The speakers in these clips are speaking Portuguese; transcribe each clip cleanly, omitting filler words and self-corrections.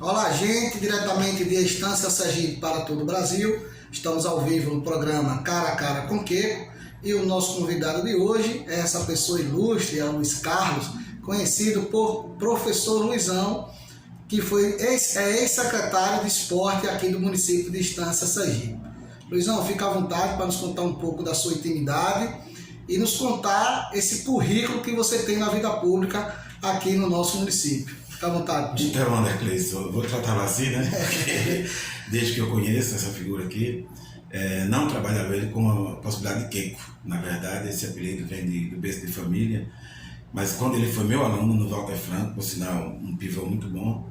Olá, gente, diretamente de Estância Sergipe para todo o Brasil. Estamos ao vivo no programa Cara a Cara com Queco e o nosso convidado de hoje é essa pessoa ilustre, é o Luiz Carlos, conhecido por Professor Luizão, que foi ex-secretário de esporte aqui do município de Estância Sergipe. Luizão, fica à vontade para nos contar um pouco da sua intimidade e nos contar esse currículo que você tem na vida pública aqui no nosso município. Fica à vontade. Então, André Cleison, eu vou tratá-lo assim, né? Porque desde que eu conheço essa figura aqui, não trabalhava ele com a possibilidade de Queco. Na verdade, esse apelido vem do berço de família. Mas quando ele foi meu aluno no Walter Franco, por sinal, um pivô muito bom,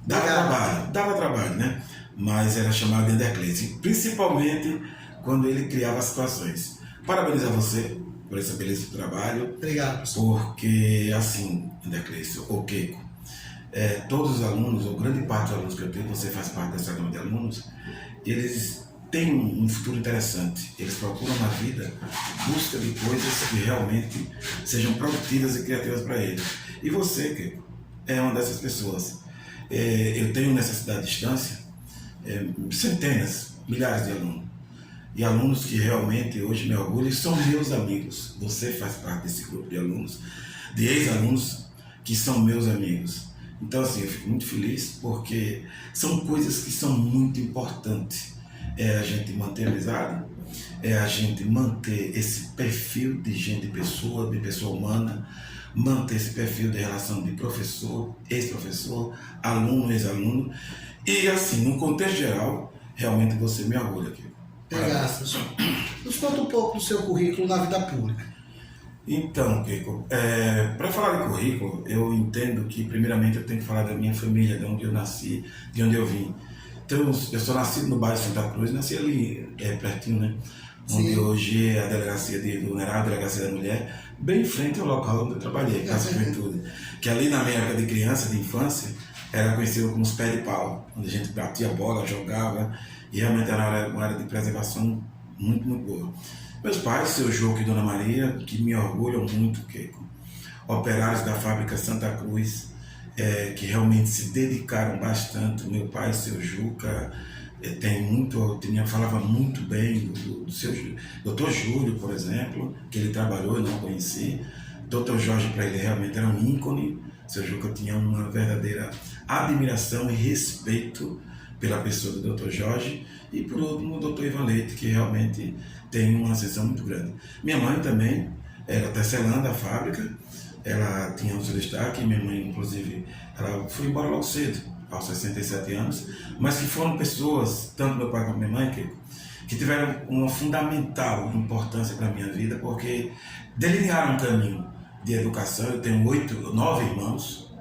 dava trabalho, né? Mas era chamado de André Cleison, principalmente quando ele criava situações. Parabéns a você por esse belíssimo trabalho. Obrigado. Porque, assim, André Cleison, o Queco, todos os alunos, ou grande parte dos alunos que eu tenho, você faz parte dessa gama de alunos, eles têm um futuro interessante. Eles procuram na vida busca de coisas que realmente sejam produtivas e criativas para eles. E você, Queco, é uma dessas pessoas. Eu tenho nessa cidade de Estância centenas, milhares de alunos. E alunos que realmente hoje me orgulham e são meus amigos. Você faz parte desse grupo de alunos, de ex-alunos que são meus amigos. Então, assim, eu fico muito feliz porque são coisas que são muito importantes. É a gente manter a amizade, é a gente manter esse perfil de gente, de pessoa humana, manter esse perfil de relação de professor, ex-professor, aluno, ex-aluno. E, assim, no contexto geral, realmente você me orgulha aqui. Obrigado, professor. Nos conta um pouco do seu currículo na vida pública. Então, Queco, para falar de currículo, eu entendo que, primeiramente, eu tenho que falar da minha família, de onde eu nasci, de onde eu vim. Então, eu sou nascido no bairro Santa Cruz, nasci ali pertinho, né? Onde hoje é a Delegacia de Vulnerável, a Delegacia da Mulher, bem em frente ao local onde eu trabalhei, Casa Juventude. Que ali, na minha época de criança, de infância, era conhecido como os pés de pau, onde a gente batia bola, jogava, e realmente era uma área de preservação muito, muito boa. Meus pais, seu Joco e Dona Maria, que me orgulham muito, Queco, operários da fábrica Santa Cruz, que realmente se dedicaram bastante. O meu pai, seu Juca, falava muito bem do seu Dr. Júlio, por exemplo, que ele trabalhou, eu não conheci. Dr. Jorge, para ele, realmente era um ícone. Seu Juca tinha uma verdadeira admiração e respeito pela pessoa do Dr. Jorge, e por último o Dr. Ivan Leite, que realmente tem uma ascensão muito grande. Minha mãe também era tecelã da fábrica, ela tinha o seu destaque. Minha mãe, inclusive, ela foi embora logo cedo, aos 67 anos, mas que foram pessoas, tanto meu pai quanto minha mãe, que tiveram uma fundamental importância para a minha vida, porque delinearam um caminho de educação. Eu tenho 9 irmãos,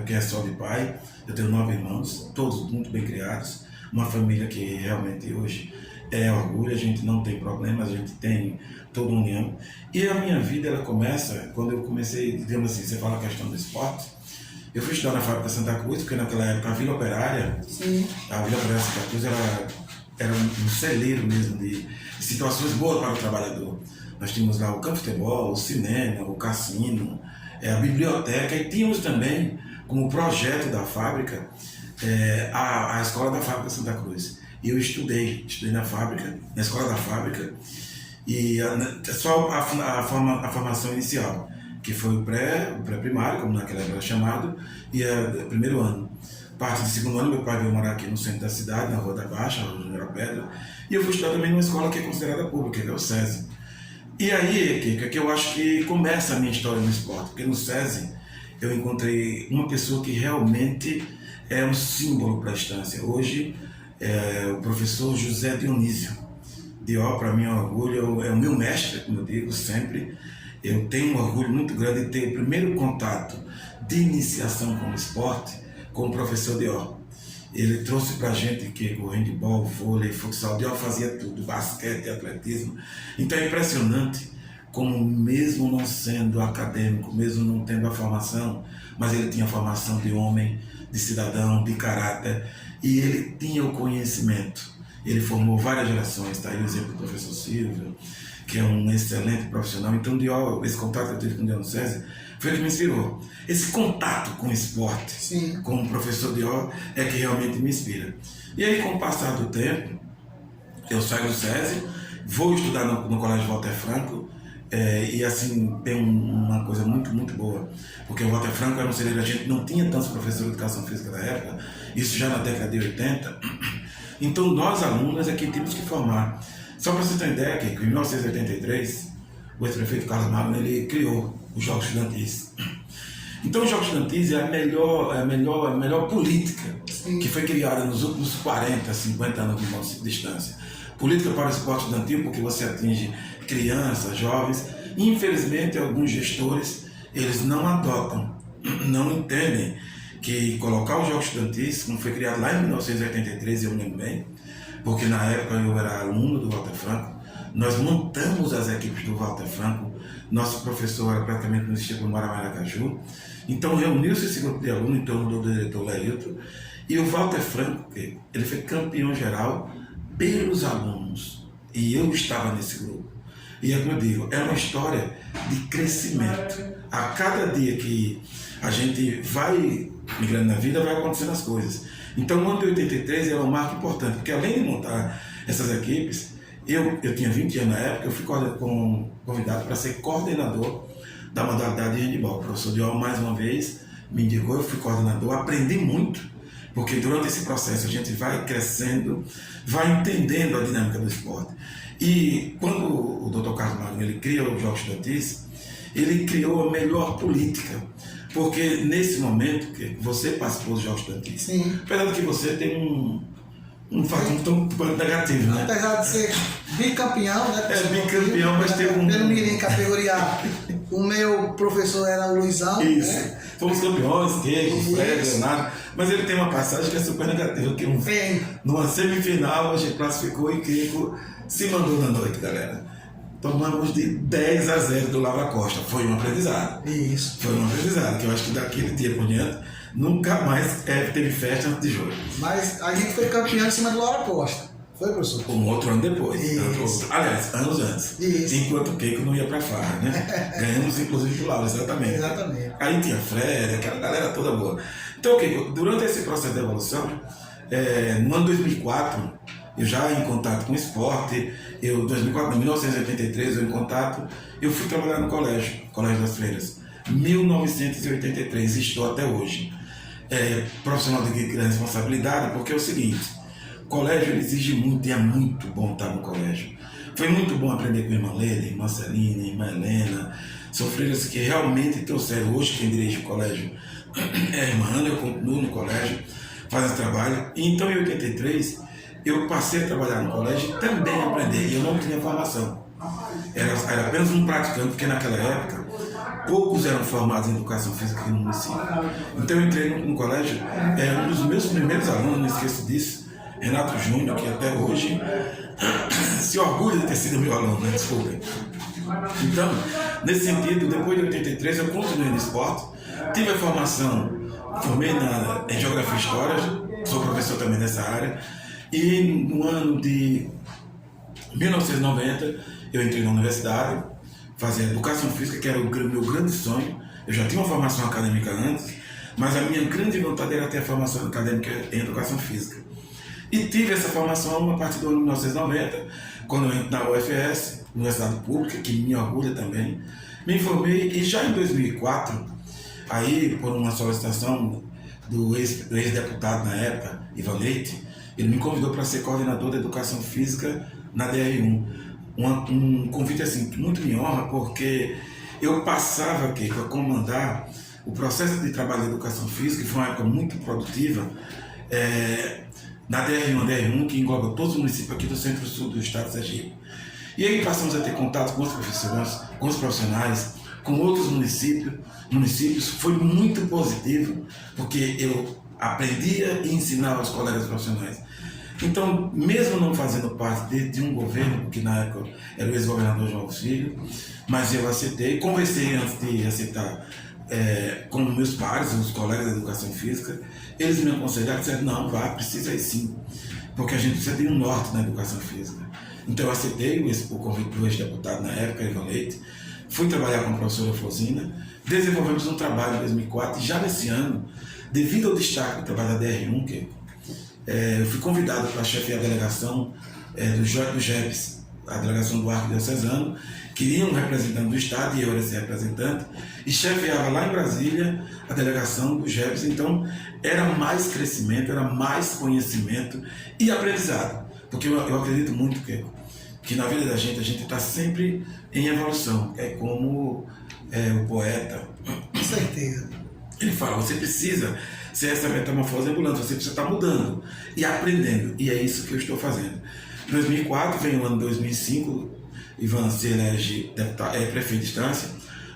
que é só de pai. Eu tenho 9 irmãos, todos muito bem criados, uma família que realmente hoje é orgulho. A gente não tem problemas, a gente tem toda uma união. E a minha vida, ela começa quando eu comecei, digamos assim, você fala a questão do esporte. Eu fui estudar na fábrica Santa Cruz, porque naquela época a Vila Operária, a Vila Operária Santa Cruz era um celeiro mesmo de situações boas para o trabalhador. Nós tínhamos lá o campo de futebol, o cinema, o cassino, a biblioteca, e tínhamos também, como projeto da fábrica, a escola da fábrica Santa Cruz. E eu estudei na fábrica, na escola da fábrica, e só a formação inicial, que foi o pré-primário, como naquela época era chamado, e o primeiro ano. Parte do segundo ano, meu pai veio morar aqui no centro da cidade, na Rua da Baixa, na Rua da Pedra, e eu fui estudar também numa escola que é considerada pública, que é o SESI. E aí, Kika, que eu acho que começa a minha história no esporte, porque no SESI eu encontrei uma pessoa que realmente é um símbolo para a Estância. Hoje, o professor José Dionísio. Dió, para mim, é um orgulho, é o meu mestre, como eu digo sempre. Eu tenho um orgulho muito grande de ter o primeiro contato de iniciação com o esporte com o professor Dió. Ele trouxe para a gente que o handebol, vôlei, futsal, Dió fazia tudo, basquete, atletismo. Então é impressionante como, mesmo não sendo acadêmico, mesmo não tendo a formação, mas ele tinha a formação de homem, de cidadão, de caráter, e ele tinha o conhecimento. Ele formou várias gerações, está aí o exemplo do professor Silvio, que é um excelente profissional. Então, Dió, esse contato que eu tive com o Dió no SESI foi o que me inspirou. Esse contato com o esporte, Sim. com o professor Dior, é que realmente me inspira. E aí, com o passar do tempo, eu saio do SESI, vou estudar no Colégio Walter Franco, e assim, tem uma coisa muito, muito boa, porque o Walter Franco era um celeiro, a gente não tinha tantos professores de educação física na época, isso já na década de 80, então nós alunos é que tínhamos que formar. Só para você ter uma ideia, que em 1983, o ex-prefeito Carlos Magno, ele criou os Jogos Estudantis. Então os Jogos Estudantis é a melhor política que foi criada nos últimos 40, 50 anos de distância. Política para o esporte estudantil, porque você atinge crianças, jovens. Infelizmente, alguns gestores, eles não adotam, não entendem que colocar os Jogos Estudantis, como foi criado lá em 1983, eu me lembro bem, porque na época eu era aluno do Walter Franco, nós montamos as equipes do Walter Franco, nosso professor era praticamente no Instituto Maracaju, então reuniu-se esse grupo de alunos em torno do diretor Leilton, e o Walter Franco, ele foi campeão geral pelos alunos, e eu estava nesse grupo. E é como eu digo, é uma história de crescimento. A cada dia que a gente vai migrando na vida, vai acontecendo as coisas. Então o ano de 83 era um marco importante, porque além de montar essas equipes, eu tinha 20 anos na época, eu fui convidado para ser coordenador da modalidade de handebol. O professor Diol, mais uma vez, me indicou, eu fui coordenador, aprendi muito, porque durante esse processo a gente vai crescendo, vai entendendo a dinâmica do esporte. E quando o Dr. Carlos Magno ele criou os Jogos Estudantis, ele criou a melhor política, porque nesse momento que você participou dos Jogos Estudantis, Sim. apesar de que você tem um fator tão negativo, né? Apesar de ser bicampeão, né? Bicampeão, mas tem um... Pelo Mirim, categoria A. O meu professor era o Luizão. Isso. Né? Fomos campeões, Keiko, Fred, Leonardo. Mas ele tem uma passagem que é super negativa, que numa semifinal a gente classificou e Keiko se mandou na noite, galera. Tomamos de 10-0 do Laura Costa. Foi um aprendizado. Isso. Foi um aprendizado, que eu acho que daquele dia por diante nunca mais teve festa antes de jogo. Mas a gente foi campeão em cima do Laura Costa. Foi, professor? Um outro ano depois. Isso. Aliás, anos antes. Isso. Enquanto o Keiko não ia pra farra, né? Ganhamos inclusive do Laura, exatamente. Exatamente. Aí tinha Fred, aquela galera toda boa. Então, Keiko, durante esse processo de evolução, no ano 2004, eu já em contato com o esporte, em 1983 eu em contato, eu fui trabalhar no Colégio das Freiras, 1983, e estou até hoje. Profissional de grande responsabilidade, porque é o seguinte, o colégio ele exige muito e é muito bom estar no colégio. Foi muito bom aprender com a irmã Leda, a irmã Celina, a irmã Helena, são freiras que realmente trouxeram. Hoje quem dirige o colégio é a irmã Ana, eu continuo no colégio, faz esse trabalho. E então em 83 eu passei a trabalhar no colégio e também aprender, e eu não tinha formação. Era apenas um praticante, porque naquela época poucos eram formados em educação física aqui no município. Então eu entrei no colégio, um dos meus primeiros alunos, não esqueço disso, Renato Júnior, que até hoje se orgulha de ter sido meu aluno, né? Desculpem. Então, nesse sentido, depois de 83 eu continuei no esporte, tive a formação, formei em Geografia e História, sou professor também nessa área, e no ano de 1990 eu entrei na universidade, fazia Educação Física, que era o meu grande sonho. Eu já tinha uma formação acadêmica antes, mas a minha grande vontade era ter a formação acadêmica em Educação Física. E tive essa formação a partir do ano de 1990, quando eu entro na UFS, Universidade Pública, que me orgulha também. Me informei e já em 2004, aí por uma solicitação do ex-deputado na época, Ivan Leite, ele me convidou para ser coordenador da Educação Física na DR1. Um convite assim, que muito me honra, porque eu passava aqui a comandar o processo de trabalho de Educação Física, que foi uma época muito produtiva, na DR1, que engloba todos os municípios aqui do centro-sul do estado de Sergipe. E aí passamos a ter contato com os professores, com os profissionais, com outros municípios. Foi muito positivo, porque eu aprendia e ensinava aos colegas profissionais. Então, mesmo não fazendo parte de um governo, porque na época era o ex-governador João Filho, mas eu aceitei, conversei antes de aceitar com meus pares, os colegas da Educação Física, eles me aconselharam e disseram, não, precisa ir sim, porque a gente precisa de um norte na Educação Física. Então eu aceitei o convite do ex-deputado na época, Ivan Leite, fui trabalhar com a professora Flosina, desenvolvemos um trabalho em 2004 e já nesse ano, devido ao destaque do trabalho da DR1, eu fui convidado para chefiar a delegação do GEPS, a delegação do Arquidiocesano, queria um representante do Estado e eu era esse representante, e chefiava lá em Brasília a delegação do GEPS, então era mais crescimento, era mais conhecimento e aprendizado, porque eu acredito muito que na vida da gente, a gente está sempre em evolução, é como o poeta, Com certeza. ele fala, você precisa ser essa metamorfose ambulante, você precisa estar mudando e aprendendo, e é isso que eu estou fazendo. Em 2004, vem o ano 2005, Ivan se elege prefeito de Estância,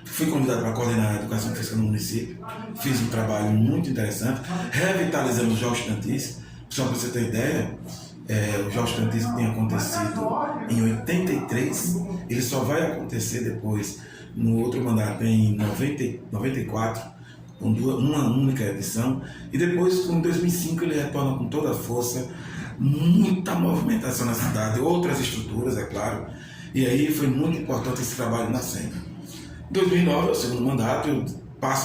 fui convidado para coordenar a educação física no município, fiz um trabalho muito interessante, revitalizamos os Jogos Estudantis, só para você ter ideia, os Jogos Estudantis que tem acontecido em 83, ele só vai acontecer depois, no outro mandato, em 94, com uma única edição, e depois, em 2005, ele retorna com toda a força, muita movimentação na cidade, outras estruturas, é claro, e aí foi muito importante esse trabalho nascendo. Em 2009, é o segundo mandato, eu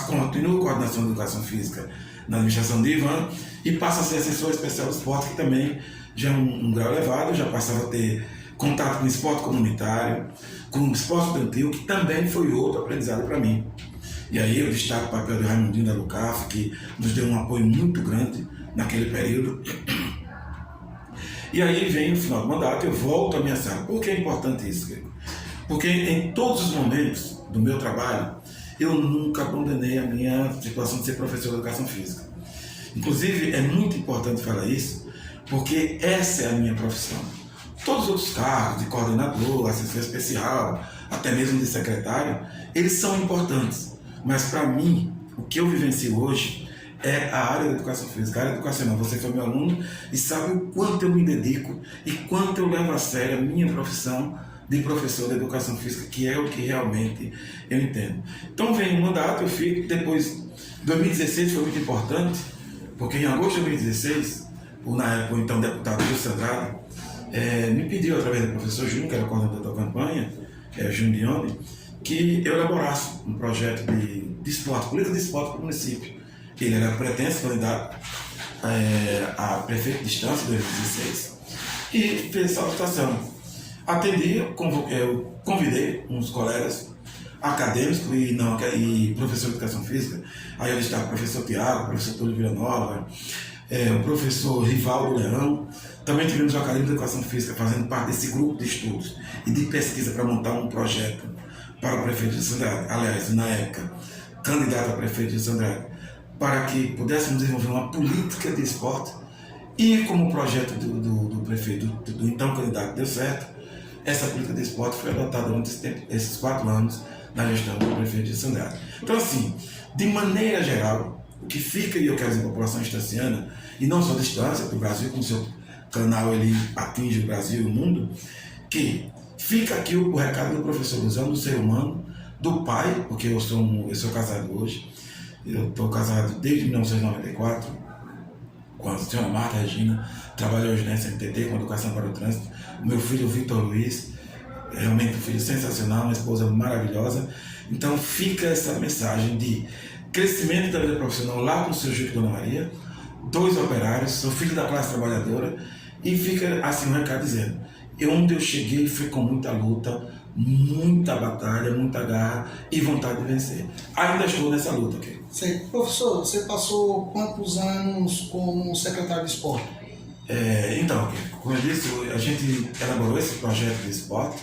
continuo a coordenação da educação física na administração de Ivan e passo a ser assessor especial do esporte, que também já é um grau elevado, já passava a ter contato com o esporte comunitário, com o esporte estudantil, que também foi outro aprendizado para mim. E aí eu destaco o papel do Raimundinho da Lucaf, que nos deu um apoio muito grande naquele período. E aí vem o final do mandato, eu volto à minha sala. Por que é importante isso, Kiko? Porque em todos os momentos do meu trabalho, eu nunca abandonei a minha situação de ser professor de educação física. Inclusive, é muito importante falar isso, porque essa é a minha profissão. Todos os outros cargos, de coordenador, assessor especial, até mesmo de secretário, eles são importantes. Mas para mim, o que eu vivencio hoje é a área da educação física, a área educacional. Você foi meu aluno e sabe o quanto eu me dedico e quanto eu levo a sério a minha profissão de professor de educação física, que é o que realmente eu entendo. Então vem o mandato, eu fico, depois, 2016 foi muito importante, porque em agosto de 2016, na época o então deputado Júlio Andrade, me pediu, através do professor Júnior, que era o coordenador da campanha, Júnior Dione, que eu elaborasse um projeto de esporte, política de esporte para o município. Ele era pretenso candidato a prefeito de Estância em 2016 e fez essa solicitação. Atendi, eu convidei uns colegas acadêmicos e professor de educação física. Aí eu estava o professor Tiago, o professor Túlio Villanova, o professor Rivaldo Leão. Também tivemos o acadêmico de educação física fazendo parte desse grupo de estudos e de pesquisa para montar um projeto para o prefeito de Sandrade. Aliás, na época, candidato a prefeito de Sandrade, para que pudéssemos desenvolver uma política de esporte. E como o projeto do prefeito, do então candidato, deu certo, essa política de esporte foi adotada durante esses 4 anos na gestão do prefeito de Sandrade. Então, assim, de maneira geral, o que fica, e eu quero dizer, a população estanciana, e não só de Estância, do Brasil, com o seu canal ele atinge o Brasil e o mundo, que fica aqui o recado do professor Luzão, do ser humano, do pai, porque eu sou casado hoje, eu estou casado desde 1994, com a senhora Marta Regina, trabalho hoje na SMTT com Educação para o Trânsito. O meu filho, Vitor Luiz, realmente um filho sensacional, uma esposa maravilhosa. Então fica essa mensagem de crescimento da vida profissional lá com o seu Chico e Dona Maria, 2 operários, sou filho da classe trabalhadora, e fica assim um recado dizendo, onde eu cheguei foi com muita luta, muita batalha, muita garra e vontade de vencer. Ainda estou nessa luta aqui. Sim. Professor, você passou quantos anos como secretário de esporte? Então, como eu disse, a gente elaborou esse projeto de esporte.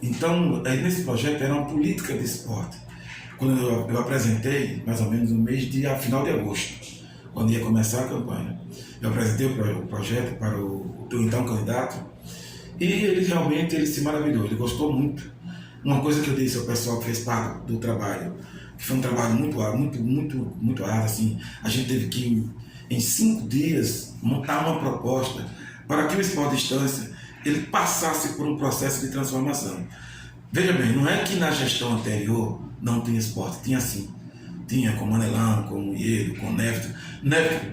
Então, nesse projeto era uma política de esporte. Quando eu apresentei, mais ou menos no mês de final de agosto, quando ia começar a campanha, eu apresentei o projeto para o então candidato e ele realmente se maravilhou, ele gostou muito. Uma coisa que eu disse ao pessoal que fez parte do trabalho, que foi um trabalho muito árduo, assim, a gente teve que, em 5 dias, montar uma proposta para que o esporte de Estância ele passasse por um processo de transformação. Veja bem, não é que na gestão anterior não tinha esporte, tinha sim. Tinha com o Manelão, com o Iedo, com o Néfito,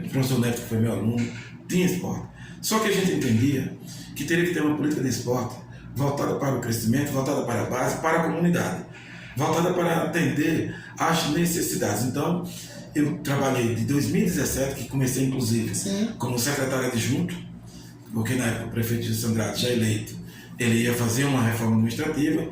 o professor Néfito que foi meu aluno, tinha esporte. Só que a gente entendia que teria que ter uma política de esporte voltada para o crescimento, voltada para a base, para a comunidade. voltada para atender às necessidades. Então, eu trabalhei de 2017, que comecei inclusive como secretário adjunto, porque na época o prefeito de Andrade, já eleito, ele ia fazer uma reforma administrativa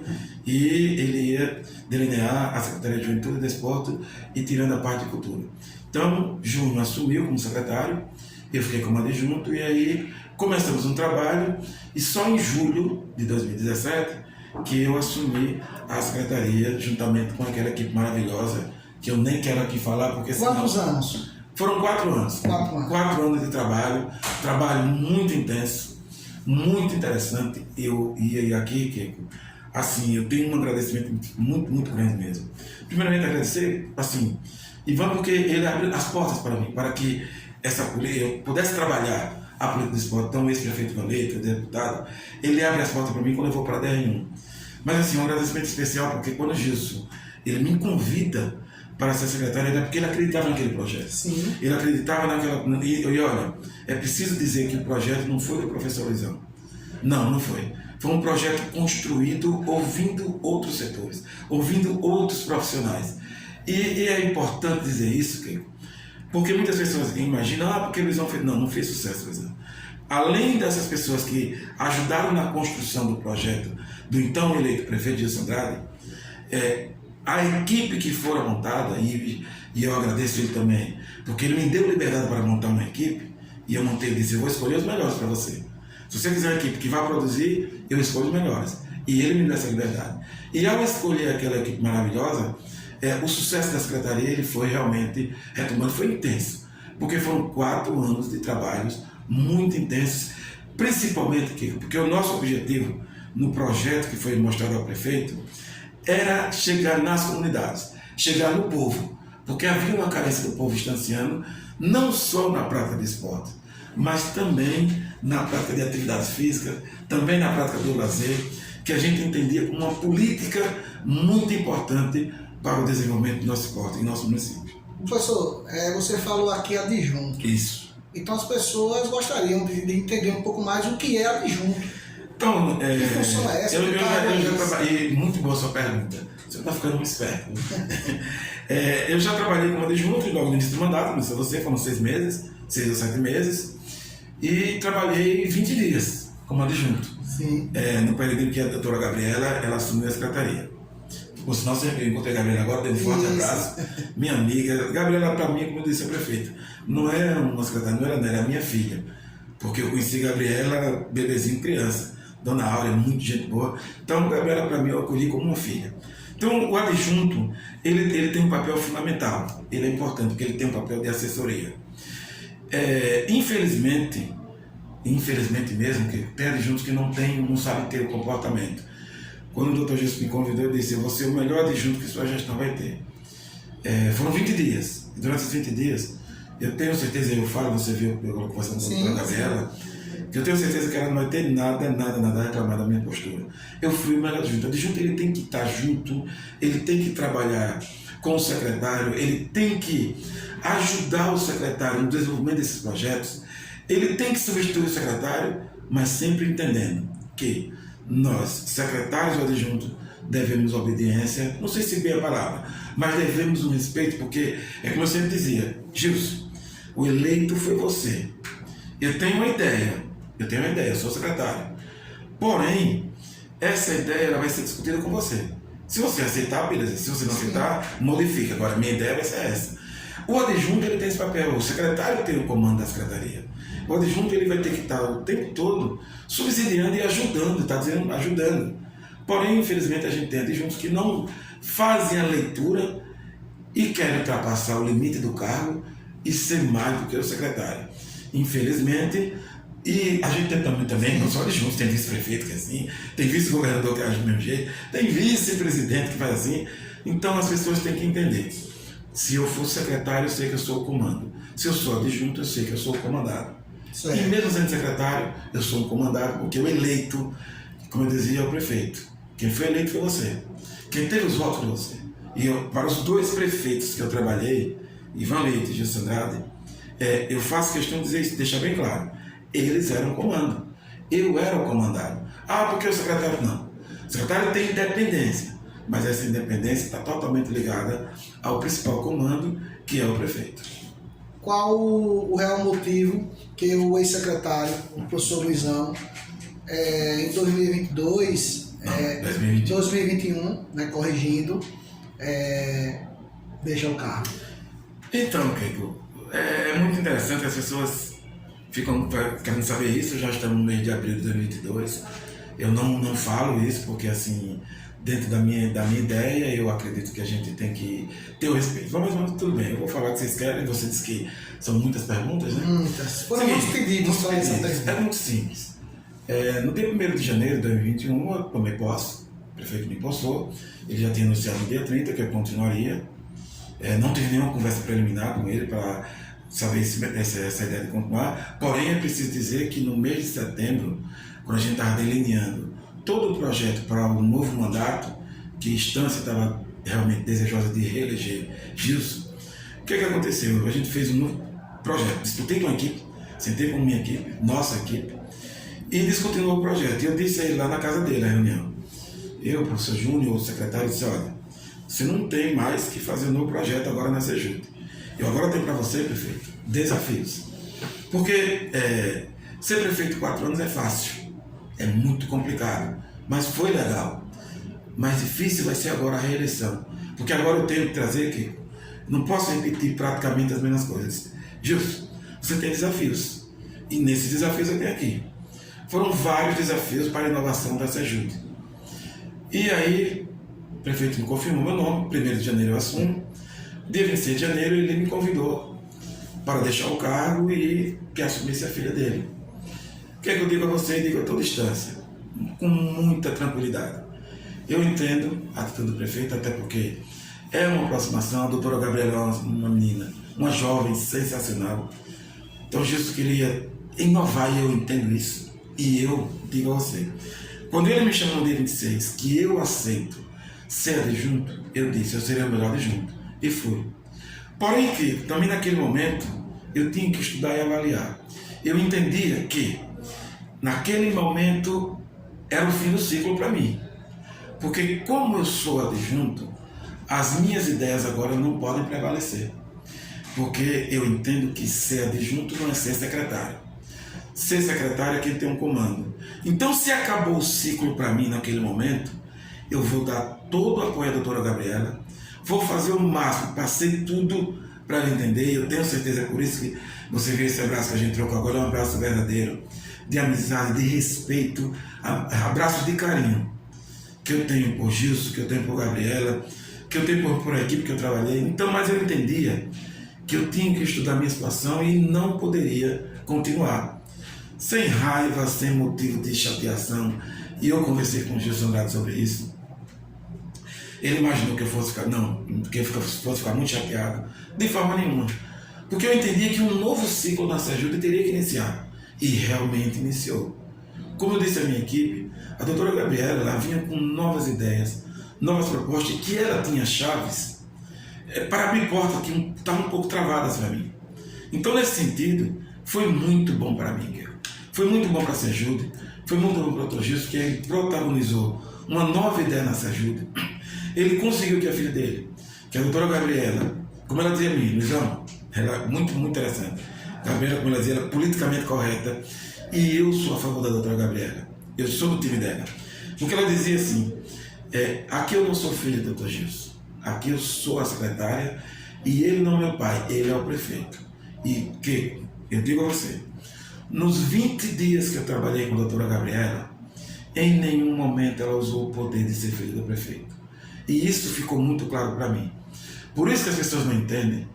e ele ia delinear a Secretaria de Juventude e Desporto e tirando a parte de cultura. Então, Júnior assumiu como secretário, eu fiquei como adjunto e aí começamos um trabalho e só em julho de 2017 que eu assumi a secretaria juntamente com aquela equipe maravilhosa que eu nem quero aqui falar porque... Quantos anos? Foram 4 anos. 4 anos de trabalho muito intenso, muito interessante. E aqui, Kiko, assim, eu tenho um agradecimento muito, muito grande mesmo. Primeiramente, agradecer, assim, Ivan, porque ele abre as portas para mim, para que eu pudesse trabalhar a política do esporte. Então, esse prefeito Valeta, deputado, ele abre as portas para mim quando eu vou para a DR1. Mas, assim, um agradecimento especial, porque quando o Gilson, ele me convida para ser secretário, é porque ele acreditava naquele projeto. Sim. Ele acreditava naquela... E olha, é preciso dizer que o projeto não foi do professor Luizão. Não foi. Foi um projeto construído ouvindo outros setores, ouvindo outros profissionais. E é importante dizer isso, Kiko, porque muitas pessoas imaginam, porque o Luizão fez... Não fez sucesso, Luizão. Além dessas pessoas que ajudaram na construção do projeto do então eleito prefeito Gilson Andrade, a equipe que fora montada, e eu agradeço ele também, porque ele me deu liberdade para montar uma equipe, e eu montei, ele disse, eu vou escolher os melhores para você. Se você quiser uma equipe que vai produzir, eu escolho os melhores. E ele me deu essa liberdade. E ao escolher aquela equipe maravilhosa, o sucesso da secretaria ele foi realmente retomando, foi intenso, porque foram 4 anos de trabalhos muito intensos, principalmente porque o nosso objetivo no projeto que foi mostrado ao prefeito era chegar nas comunidades, chegar no povo, porque havia uma carência do povo estanciano, não só na prática de esporte, mas também na prática de atividades físicas, também na prática do lazer, que a gente entendia como uma política muito importante para o desenvolvimento do nosso esporte em nosso município. Professor, você falou aqui adjunto. Isso. Então as pessoas gostariam de entender um pouco mais o que é adjunto. Então, que função é essa? Eu já trabalhei, muito boa a sua pergunta, você está ficando muito esperto. Eu já trabalhei como adjunto logo no início do mandato, como disse você, foram 6 meses, 6 ou 7 meses, e trabalhei 20 dias como adjunto. Sim. No período em que a doutora Gabriela ela assumiu a secretaria. Por sinal, eu encontrei a Gabriela agora, dei um forte abraço. Minha amiga, Gabriela para mim, como eu disse a prefeita, não é uma secretária, não era a minha filha, porque eu conheci a Gabriela bebezinho, criança. Dona Áurea, muito gente boa. Então, Gabriela, para mim, eu acolhi como uma filha. Então, o adjunto, ele tem um papel fundamental. Ele é importante, porque ele tem um papel de assessoria. Infelizmente mesmo, que tem adjuntos que não sabem ter o comportamento. Quando o doutor Jesus me convidou, ele disse, você é o melhor adjunto que sua gestão vai ter. Foram 20 dias. E durante esses 20 dias, eu tenho certeza, eu falo, você viu, eu conversando com a doutora Gabriela, que eu tenho certeza que ela não vai ter nada a reclamar da minha postura. Eu fui o melhor adjunto. O adjunto ele tem que estar junto, ele tem que trabalhar com o secretário, ele tem que ajudar o secretário no desenvolvimento desses projetos, ele tem que substituir o secretário, mas sempre entendendo que nós, secretários ou adjuntos, devemos obediência, não sei se bem a palavra, mas devemos um respeito, porque é como eu sempre dizia, Gilson, o eleito foi você. Eu tenho uma ideia, eu sou secretário. Porém, essa ideia ela vai ser discutida com você. Se você aceitar, beleza. Se você não aceitar, modifica. Agora, minha ideia vai ser essa. O adjunto ele tem esse papel, o secretário tem o comando da secretaria. O adjunto ele vai ter que estar o tempo todo subsidiando e ajudando, está dizendo ajudando. Porém, infelizmente, a gente tem adjuntos que não fazem a leitura e querem ultrapassar o limite do cargo e ser mais do que o secretário. Infelizmente, e a gente tem também não só adjuntos, tem vice-prefeito que é assim, tem vice-governador que age do mesmo jeito, tem vice-presidente que faz assim. Então as pessoas têm que entender. Se eu for secretário, eu sei que eu sou o comando. Se eu sou adjunto, eu sei que eu sou o comandado. E mesmo sendo secretário, eu sou o comandado, porque o eleito, como eu dizia, é o prefeito. Quem foi eleito foi você. Quem teve os votos foi você. E para os 2 prefeitos que eu trabalhei, Ivan Leite e Gilson Andrade, eu faço questão de dizer isso, deixar bem claro. Eles eram o comando. Eu era o comandado. Porque o secretário não. O secretário tem independência. mas essa independência está totalmente ligada ao principal comando, que é o prefeito. Qual o real motivo que o ex-secretário, o professor Luizão, em 2022, 2021, né, corrigindo, deixa o cargo? Então, Keiko, é muito interessante, as pessoas ficam querendo saber isso. Já estamos no mês de abril de 2022. Eu não falo isso porque, assim, dentro da minha ideia, eu acredito que a gente tem que ter o respeito. Mas tudo bem, eu vou falar o que vocês querem. Você disse que são muitas perguntas, né? Muitas. Foram muitos pedidos para essa pergunta. É muito simples. No dia 1º de janeiro de 2021, eu tomei posse, o prefeito me empossou. Ele já tinha anunciado no dia 30 que eu continuaria. Não tive nenhuma conversa preliminar com ele para saber essa ideia de continuar. Porém, é preciso dizer que no mês de setembro, quando a gente estava delineando todo o projeto para um novo mandato, que a instância estava realmente desejosa de reeleger Gilson, o que aconteceu? A gente fez um novo projeto, disputei com a equipe, sentei com a minha equipe, nossa equipe, e discuti um novo projeto. E eu disse a ele lá na casa dele, na reunião, eu, o professor Júnior, o secretário, disse: olha, você não tem mais que fazer um novo projeto agora na Sejud. Eu agora tenho para você, prefeito, desafios. Porque ser prefeito 4 anos é fácil. É muito complicado, mas foi legal. Mais difícil vai ser agora a reeleição, porque agora eu tenho que trazer que não posso repetir praticamente as mesmas coisas. Gilson, você tem desafios, e nesses desafios eu tenho aqui. Foram vários desafios para a inovação da Sejud. E aí, o prefeito me confirmou meu nome, 1º de janeiro eu assumo. Dia 26 de janeiro ele me convidou para deixar o cargo e que assumisse a filha dele. O que é que eu digo a você? Eu digo a toda distância, com muita tranquilidade. Eu entendo a atitude do prefeito, até porque é uma aproximação. A doutora Gabriela é uma menina, uma jovem sensacional. Então Jesus queria inovar e eu entendo isso. E eu digo a você, quando ele me chamou no dia 26, que eu aceito ser adjunto, eu disse, eu seria o melhor adjunto. E fui. Porém que, também naquele momento, eu tinha que estudar e avaliar. Eu entendia que naquele momento era o fim do ciclo para mim, porque como eu sou adjunto, as minhas ideias agora não podem prevalecer, porque eu entendo que ser adjunto não é ser secretário. Ser secretário é quem tem um comando. Então, se acabou o ciclo para mim naquele momento, eu vou dar todo o apoio à doutora Gabriela, vou fazer o máximo, passei tudo para ela entender. Eu tenho certeza, é por isso que você vê esse abraço que a gente trocou agora, é um abraço verdadeiro, de amizade, de respeito, abraço de carinho que eu tenho por Gilson, que eu tenho por Gabriela, que eu tenho por a equipe que eu trabalhei. Então, mas eu entendia que eu tinha que estudar a minha situação e não poderia continuar sem raiva, sem motivo de chateação. E eu conversei com o Gilson Andrade sobre isso. Ele imaginou que eu fosse ficar, não, que eu fosse ficar muito chateado, de forma nenhuma, porque eu entendia que um novo ciclo na Sejud teria que iniciar, e realmente iniciou. Como eu disse à minha equipe, a doutora Gabriela, ela vinha com novas ideias, novas propostas, que ela tinha chaves para abrir portas que estavam um pouco travadas para mim. Então, nesse sentido, foi muito bom para mim, foi muito bom para a Sejud, foi muito bom para o Dr. Gilson, que ele protagonizou uma nova ideia na Sejud. Ele conseguiu que a filha dele, que é a doutora Gabriela, como ela dizia a mim, Luizão, ela muito interessante. Gabriela, como ela dizia, ela é politicamente correta, e eu sou a favor da doutora Gabriela. Eu sou do time dela. Porque ela dizia assim, aqui eu não sou filho do Dr. Gilson, aqui eu sou a secretária, e ele não é meu pai, ele é o prefeito. E que, eu digo a você, nos 20 dias que eu trabalhei com a doutora Gabriela, em nenhum momento ela usou o poder de ser filha do prefeito. E isso ficou muito claro para mim. Por isso que as pessoas não entendem.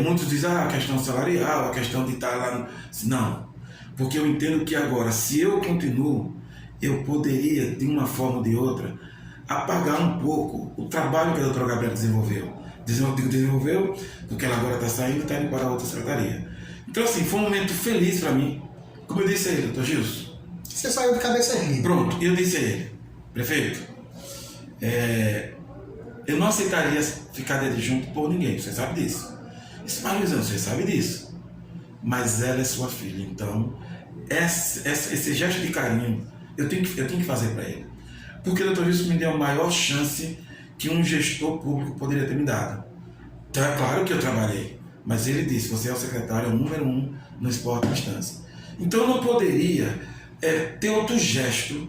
Muitos dizem, a questão salarial, a questão de estar lá. Não. Porque eu entendo que agora, se eu continuo, eu poderia, de uma forma ou de outra, apagar um pouco o trabalho que a doutora Gabriela desenvolveu. Desenvolveu, porque ela agora está saindo e está indo para outra secretaria. Então, assim, foi um momento feliz para mim. Como eu disse a ele, doutor Gilson. Você saiu de cabeça erguida. Pronto, eu disse a ele, prefeito, eu não aceitaria ficar de adjunto por ninguém, você sabe disso. Isso, mas Luizão, você sabe disso. Mas ela é sua filha, então esse gesto de carinho eu tenho que fazer para ele. Porque o doutor Gilson me deu a maior chance que um gestor público poderia ter me dado. Então é claro que eu trabalhei, mas ele disse, você é o secretário número 1 no esporte à distância. Então eu não poderia ter outro gesto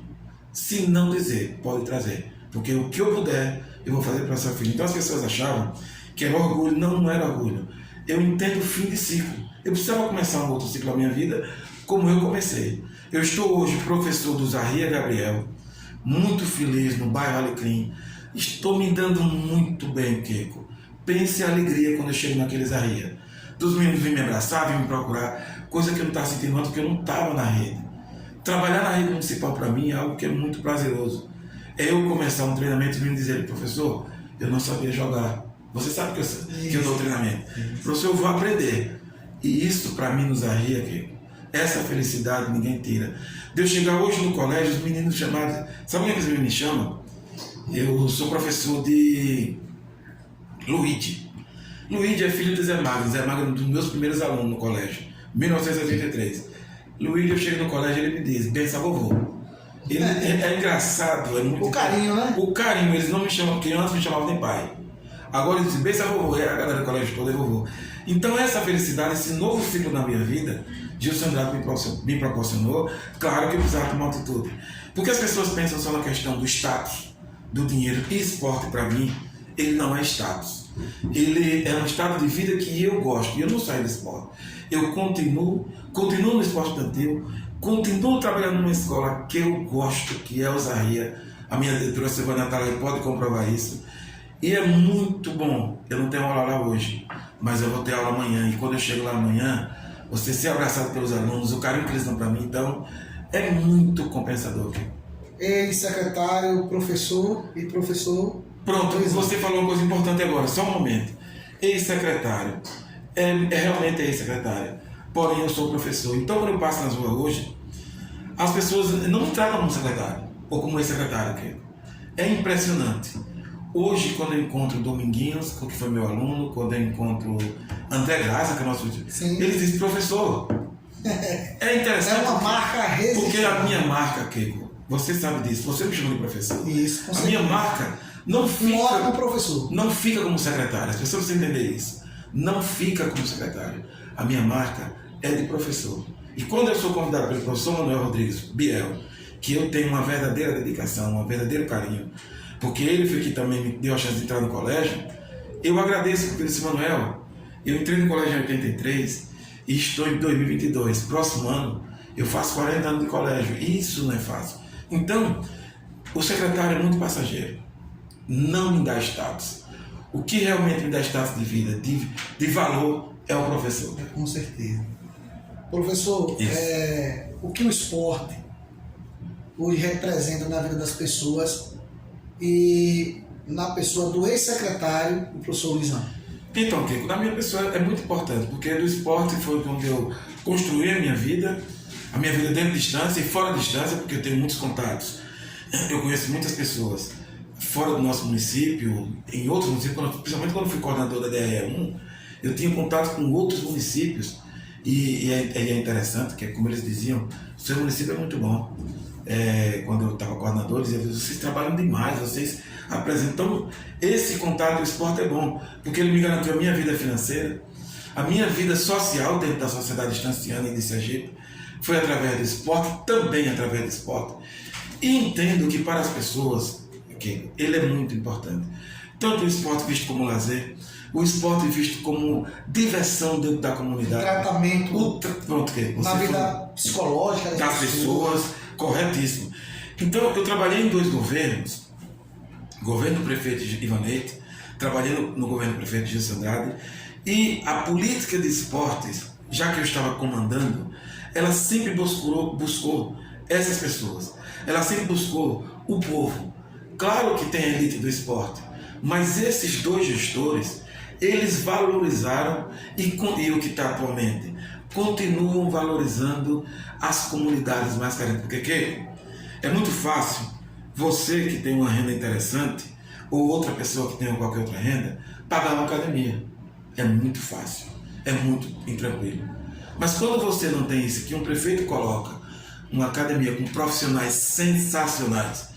se não dizer, pode trazer. Porque o que eu puder, eu vou fazer para essa filha. Então as pessoas achavam que era orgulho. Não, não era orgulho. Eu entendo o fim de ciclo. Eu precisava começar um outro ciclo na minha vida, como eu comecei. Eu estou hoje professor do Zarria Gabriel, muito feliz no bairro Alecrim. Estou me dando muito bem, Keiko. Pense a alegria quando eu chego naquele Zarria. Dos meninos vêm me abraçar, vêm me procurar, coisa que eu não estava sentindo antes, porque eu não estava na rede. Trabalhar na rede municipal para mim é algo que é muito prazeroso. É eu começar um treinamento e me dizer, professor, eu não sabia jogar. Você sabe que eu dou treinamento. Professor, eu vou aprender. E isso para mim nos arria, Keiko. Essa felicidade ninguém tira. De eu chegar hoje no colégio, os meninos chamados... Sabe como é que os meninos me chamam? Eu sou professor de Luigi. Luigi é filho de Zé Magno. Zé Magno é um dos meus primeiros alunos no colégio. 1983. Luigi, eu chego no colégio e ele me diz, bença vovô. Ele, é engraçado. É muito o carinho, né? O carinho. Eles não me chamam, porque antes me chamavam de pai. Agora ele diz, bença vovô. É a galera do colégio toda é vovô. Então essa felicidade, esse novo ciclo na minha vida, Gilson Andrade me proporcionou. Claro que eu precisava tomar atitude. Porque as pessoas pensam só na questão do status, do dinheiro. E esporte, para mim, ele não é status. Ele é um estado de vida que eu gosto. E eu não saio do esporte. Eu continuo no esporte estudantil, continuo trabalhando numa escola que eu gosto, que é o Zarria. A minha diretora Silvana Natália pode comprovar isso. E é muito bom. Eu não tenho aula lá hoje, mas eu vou ter aula amanhã. E quando eu chego lá amanhã, você ser abraçado pelos alunos, o carinho que eles dão para mim, então, é muito compensador. Ex-secretário, professor e professor... Pronto, você falou uma coisa importante agora, só um momento. Ex-secretário. Realmente ex-secretário. Porém, eu sou professor. Então, quando eu passo nas ruas hoje, as pessoas não me tratam como secretário, ou como ex-secretário. É impressionante. Hoje, quando eu encontro Dominguinhos, que foi meu aluno, quando eu encontro André Graça, que é nosso... Eles dizem, professor. É interessante. É uma marca resistente. Porque a minha marca, Keiko, você sabe disso, você me chama de professor. Isso, com a minha marca não fica como professor. Não fica como secretário. As pessoas precisam entender isso. Não fica como secretário. A minha marca é de professor. E quando eu sou convidado pelo professor Manuel Rodrigues Biel, que eu tenho uma verdadeira dedicação, um verdadeiro carinho, porque ele foi que também me deu a chance de entrar no colégio, eu agradeço, porque ele disse, Manuel, eu entrei no colégio em 83 e estou em 2022. Próximo ano eu faço 40 anos de colégio. E isso não é fácil. Então, o secretário é muito passageiro. Não me dá status. O que realmente me dá status de vida, de valor, é o professor. Com certeza. Professor, o que o esporte hoje representa na vida das pessoas e na pessoa do ex-secretário, o professor Luizão? Então, Keiko, na minha pessoa é muito importante, porque do esporte foi onde eu construí a minha vida dentro de distância e fora de distância, porque eu tenho muitos contatos. Eu conheço muitas pessoas fora do nosso município, em outros municípios, principalmente quando fui coordenador da DRE1, eu tinha contato com outros municípios e é interessante, que como eles diziam, o seu município é muito bom. Quando eu estava coordenador, eles diziam, vocês trabalham demais, vocês apresentam. Esse contato do esporte é bom, porque ele me garantiu a minha vida financeira, a minha vida social dentro da sociedade distanciana e de Sergipe, foi através do esporte, também através do esporte. E entendo que para as pessoas, ele é muito importante. Tanto o esporte visto como lazer, o esporte visto como diversão dentro da comunidade. Tratamento na vida psicológica das pessoas. Corretíssimo. Então, eu trabalhei em 2 governos, governo do prefeito Ivanete, trabalhei no governo do prefeito Gilson Andrade, e a política de esportes, já que eu estava comandando, ela sempre buscou essas pessoas, ela sempre buscou o povo. Claro que tem a elite do esporte, mas esses 2 gestores, eles valorizaram, e o que está atualmente, continuam valorizando as comunidades mais carentes. Porque é muito fácil você que tem uma renda interessante, ou outra pessoa que tenha qualquer outra renda, pagar uma academia. É muito fácil, é muito intranquilo. Mas quando você não tem isso, que um prefeito coloca uma academia com profissionais sensacionais,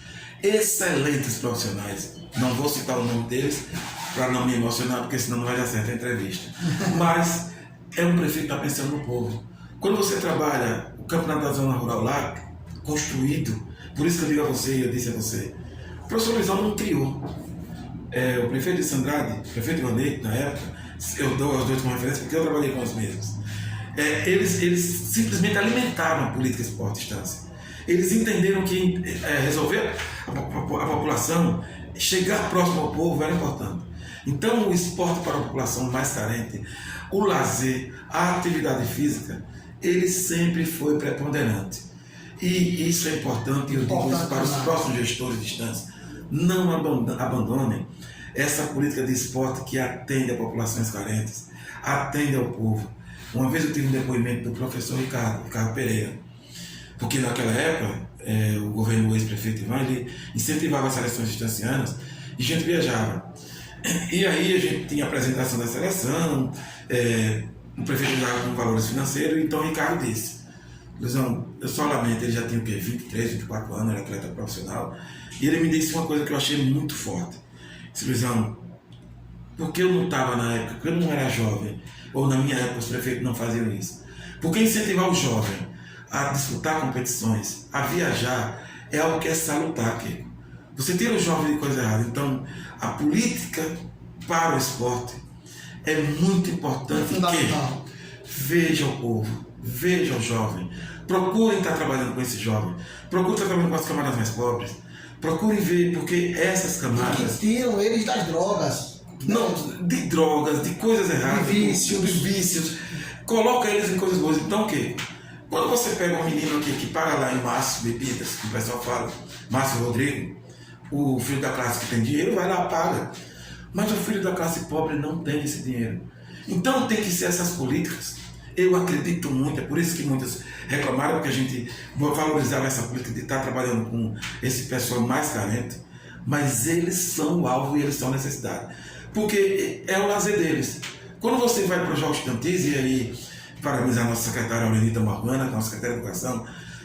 excelentes profissionais, Não vou citar o nome deles para não me emocionar, porque senão não vai dar certo a entrevista. Mas é um prefeito que está pensando no povo. Quando você trabalha o campeonato da zona rural lá, construído, por isso que eu digo a você e eu disse a você, o professor Luizão não criou. O prefeito de Sandrade, o prefeito de Vandeio, na época, eu dou os dois como referência porque eu trabalhei com os mesmos. Eles simplesmente alimentaram a política esporte distância. Eles entenderam que resolver a população, chegar próximo ao povo era importante. Então o esporte para a população mais carente, o lazer, a atividade física, ele sempre foi preponderante. E isso é importante, e eu digo isso para os próximos gestores de distância. Não abandonem essa política de esporte que atende a populações carentes, atende ao povo. Uma vez eu tive um depoimento do professor Ricardo Pereira, porque naquela época o governo do ex-prefeito Ivan, ele incentivava as seleções distancianas e a gente viajava. E aí a gente tinha a apresentação da seleção, o prefeito dava com valores financeiros, então o Ricardo disse, Luizão, eu só lamento, ele já tinha o quê? 23, 24 anos, era atleta profissional, e ele me disse uma coisa que eu achei muito forte. Disse, Luizão, porque eu não estava na época, porque eu não era jovem, ou na minha época os prefeitos não faziam isso? Porque incentivar o jovem a disputar competições, a viajar, é algo que é salutar, Kiko. Você tira o jovem de coisa errada. Então, a política para o esporte é muito importante que veja o povo, veja o jovem, procurem estar trabalhando com esse jovem, procurem estar trabalhando com as camadas mais pobres, procurem ver, porque essas camadas... E que tiram eles das drogas. Não, de drogas, de coisas erradas, de vícios, coloca eles em coisas boas. Então o quê? Quando você pega um menino aqui que paga lá em Márcio Bebidas, que o pessoal fala, Márcio Rodrigo, o filho da classe que tem dinheiro vai lá, paga. Mas o filho da classe pobre não tem esse dinheiro. Então tem que ser essas políticas. Eu acredito muito, é por isso que muitos reclamaram, porque a gente valorizava essa política de estar trabalhando com esse pessoal mais carente, mas eles são o alvo e eles são a necessidade. Porque é o lazer deles. Quando você vai para os Jogos Estudantis, e aí parabenizar a nossa secretária Aurenita Morgana, nossa secretária de Educação,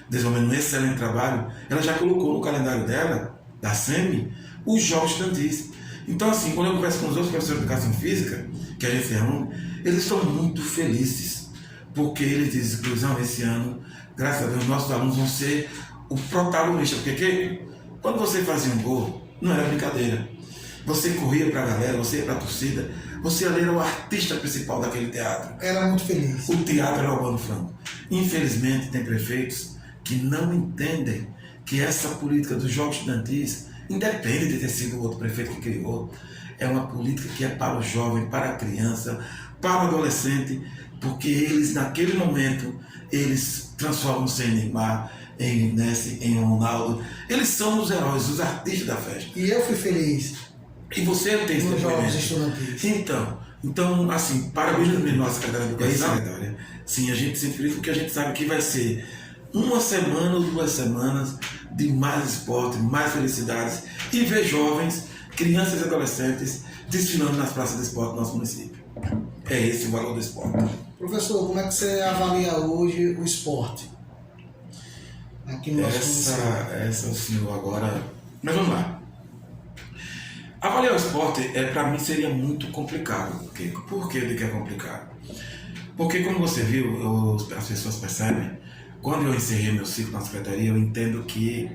desenvolvendo um excelente trabalho, ela já colocou no calendário dela, da SEMI, os Jogos Estudantis. Então, assim, quando eu converso com os outros professores de Educação Física, que a gente reúne, eles estão muito felizes, porque eles dizem, Cruzão, esse ano, graças a Deus, nossos alunos vão ser o protagonista, porque quando você fazia um gol, não era brincadeira. Você corria para a galera, você ia para a torcida, você ali era o artista principal daquele teatro. Era muito feliz. O teatro era o Albano Franco. Infelizmente, tem prefeitos que não entendem que essa política dos Jogos Estudantis, independe de ter sido o outro prefeito que criou, é uma política que é para o jovem, para a criança, para o adolescente, porque eles, naquele momento, eles transformam-se em Neymar, em Messi, em Ronaldo. Eles são os heróis, os artistas da festa. E eu fui feliz. E você tem esse depoimento. Então, assim, parabéns também nossa secretária de Educação. Sim, a gente se feliz porque a gente sabe que vai ser uma semana ou 2 semanas de mais esporte, mais felicidades e ver jovens, crianças e adolescentes desfilando nas praças de esporte do nosso município. É esse o valor do esporte. Professor, como é que você avalia hoje o esporte aqui no nosso município? Essa o senhor agora... Mas vamos lá. Avaliar o esporte, para mim, seria muito complicado. Por que eu digo que é complicado? Porque, como você viu, as pessoas percebem, quando eu encerrei meu ciclo na secretaria, eu entendo que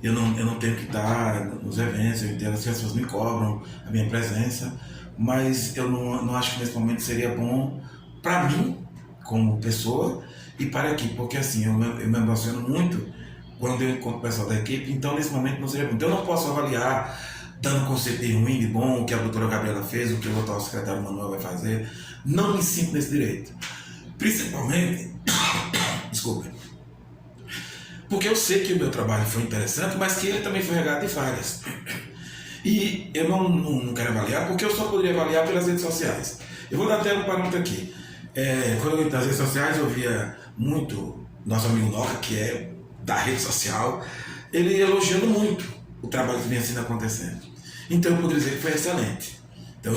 eu não tenho que estar nos eventos, eu entendo que as pessoas me cobram a minha presença, mas eu não acho que nesse momento seria bom para mim, como pessoa, e para a equipe, porque assim, eu me emociono muito quando eu encontro o pessoal da equipe, então nesse momento não seria bom. Então eu não posso avaliar dando conceito de ruim, de bom, o que a doutora Gabriela fez, o que o atual secretário Manuel vai fazer. Não me sinto nesse direito. Principalmente, desculpe, porque eu sei que o meu trabalho foi interessante, mas que ele também foi regado de falhas. E eu não quero avaliar, porque eu só poderia avaliar pelas redes sociais. Eu vou dar até um parâmetro aqui. Quando eu entro nas redes sociais, eu via muito nosso amigo Noca, que é da rede social, ele elogiando muito o trabalho que vinha sendo acontecendo. Então eu poderia dizer que foi excelente. Então,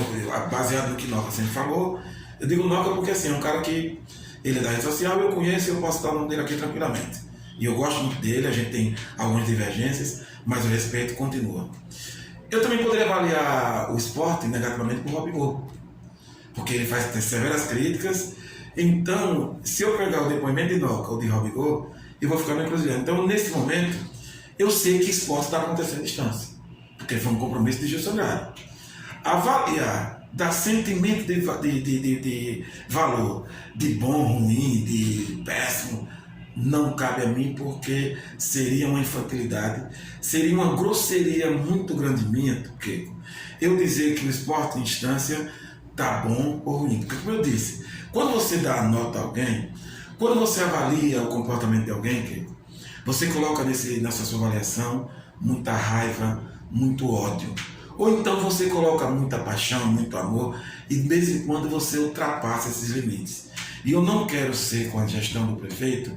baseado no que Noca sempre falou, eu digo Noca porque assim, é um cara que ele é da rede social, eu conheço e eu posso dar o nome dele aqui tranquilamente. E eu gosto muito dele, a gente tem algumas divergências, mas o respeito continua. Eu também poderia avaliar o esporte negativamente por Robigol, porque ele faz severas críticas. Então, se eu pegar o depoimento de Noca ou de Robigol, eu vou ficar no encruzilhado. Então, nesse momento, eu sei que esporte está acontecendo à distância, porque foi um compromisso de Gilson Andrade. Avaliar, dar sentimento de valor, de bom, ruim, de péssimo, não cabe a mim, porque seria uma infantilidade, seria uma grosseria muito grande minha, porque eu dizer que o esporte em distância está bom ou ruim. Porque, como eu disse, quando você dá a nota a alguém, quando você avalia o comportamento de alguém, Kiko, você coloca nessa sua avaliação muita raiva, muito ódio. Ou então você coloca muita paixão, muito amor, e de vez em quando você ultrapassa esses limites. E eu não quero ser, com a gestão do prefeito,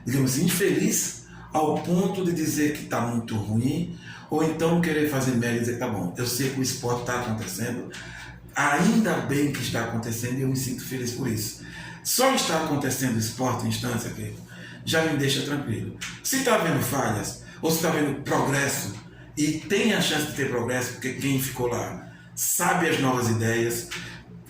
digamos assim, infeliz ao ponto de dizer que está muito ruim, ou então querer fazer média e dizer que está bom. Eu sei que o esporte está acontecendo, ainda bem que está acontecendo, e eu me sinto feliz por isso. Só está acontecendo o esporte em instância, que já me deixa tranquilo. Se está havendo falhas, ou se está havendo progresso, e tem a chance de ter progresso, porque quem ficou lá sabe as novas ideias,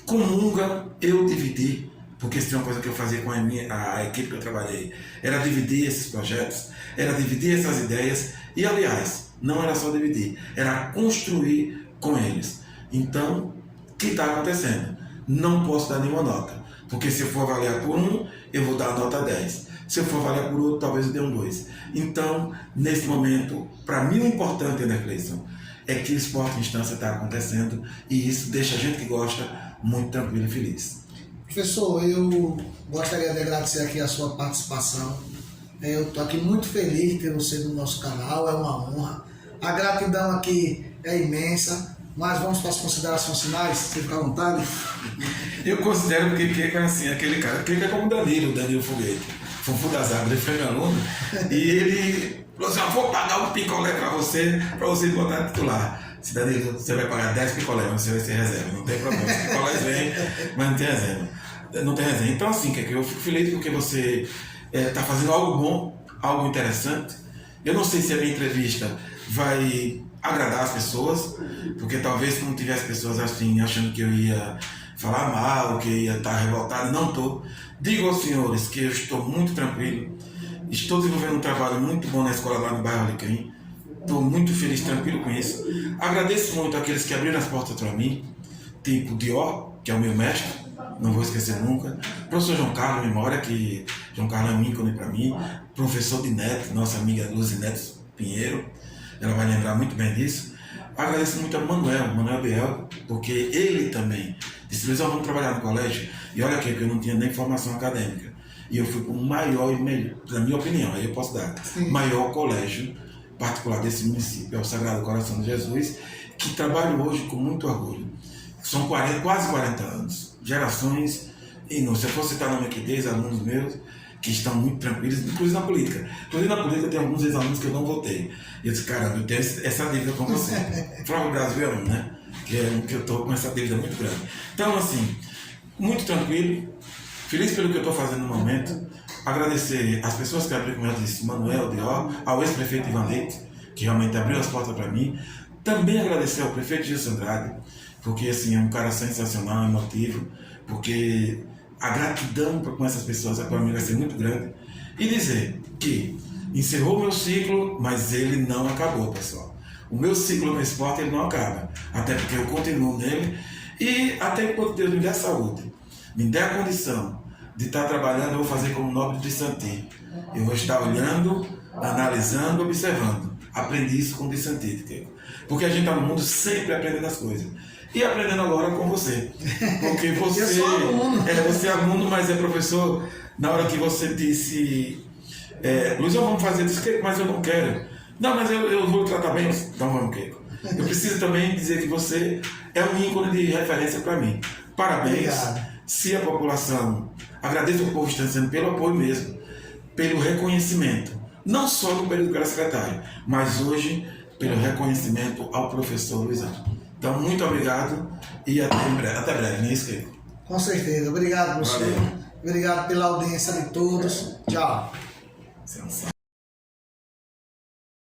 comunga, eu dividi, porque isso é uma coisa que eu fazia com a equipe que eu trabalhei, era dividir esses projetos, era dividir essas ideias, e aliás, não era só dividir, era construir com eles. Então, o que está acontecendo? Não posso dar nenhuma nota, porque se eu for avaliar por um, eu vou dar a nota 10. Se eu for avaliar por outro, talvez eu dê um 2. Então, nesse momento, para mim o importante, Ana Cleison, é que o esporte em instância está acontecendo, e isso deixa a gente que gosta muito tranquilo e feliz. Professor, eu gostaria de agradecer aqui a sua participação. Eu estou aqui muito feliz de ter você no nosso canal, é uma honra. A gratidão aqui é imensa, mas vamos para as considerações finais, você fica à vontade. Eu considero que Kiko é assim, aquele cara, Kiko é como o Danilo Foguete, Fufu das Águas, ele foi meu aluno, e ele falou assim, eu vou pagar um picolé para você botar titular. Se Danilo, você vai pagar 10 picolés, mas você vai ser reserva, não tem problema, os picolés vêm, mas não tem reserva. Não tem resenha. Então, assim, Kiko, eu fico feliz porque você está fazendo algo bom, algo interessante. Eu não sei se a minha entrevista vai agradar as pessoas, porque talvez não tivesse pessoas assim, achando que eu ia falar mal, que eu ia estar revoltado. Não estou. Digo aos senhores que eu estou muito tranquilo, estou desenvolvendo um trabalho muito bom na escola lá no bairro Alecrim. Estou muito feliz, tranquilo com isso. Agradeço muito àqueles que abriram as portas para mim, tipo Dior, que é o meu mestre, não vou esquecer nunca. Professor João Carlos Memória, que João Carlos é um ícone para mim. Professor de Neto, nossa amiga Luzinete Pinheiro, ela vai lembrar muito bem disso. Agradeço muito a Manuel Biel, porque ele também disse, Luiz, vamos trabalhar no colégio. E olha aqui, que eu não tinha nem formação acadêmica. E eu fui para o maior e melhor, na minha opinião, aí eu posso dar, maior colégio particular desse município, é o Sagrado Coração de Jesus, que trabalho hoje com muito orgulho. São quase 40 anos, gerações, e não, se eu for citar nome aqui, 10 alunos meus, que estão muito tranquilos, inclusive na política. Inclusive na política tem alguns ex-alunos que eu não votei. E eu disse, caramba, eu tenho essa dívida com você. Flávio Brasil é um, né? Que é um que eu estou com essa dívida muito grande. Então, assim, muito tranquilo, feliz pelo que eu estou fazendo no momento. Agradecer às pessoas que abriram, como eu disse, Manuel Dior, ao ex-prefeito Ivan Leite, que realmente abriu as portas para mim. Também agradecer ao prefeito Gilson Andrade, porque assim, é um cara sensacional, emotivo, porque a gratidão com essas pessoas para mim vai ser muito grande. E dizer que encerrou o meu ciclo, mas ele não acabou, pessoal. O meu ciclo no esporte ele não acaba, até porque eu continuo nele, e até enquanto Deus me der saúde, me der a condição de estar trabalhando, eu vou fazer como Nobre de Santi. Eu vou estar olhando, analisando, observando. Aprendi isso com o de Santi, porque a gente está no mundo sempre aprendendo as coisas. E aprendendo agora com você. Porque você você é aluno, mas é professor. Na hora que você disse, Luiz, vamos fazer isso, mas eu não quero. Não, mas eu vou tratar bem. Então vamos, Kiko. Eu preciso também dizer que você é um ícone de referência para mim. Parabéns. Obrigado. Se a população, agradeço ao povo estanciano pelo apoio mesmo, pelo reconhecimento. Não só no período que era secretário, mas hoje pelo reconhecimento ao professor Luizão. Então, muito obrigado e até breve, não é isso, Kiko? Com certeza. Obrigado, professor. Obrigado pela audiência de todos. Tchau.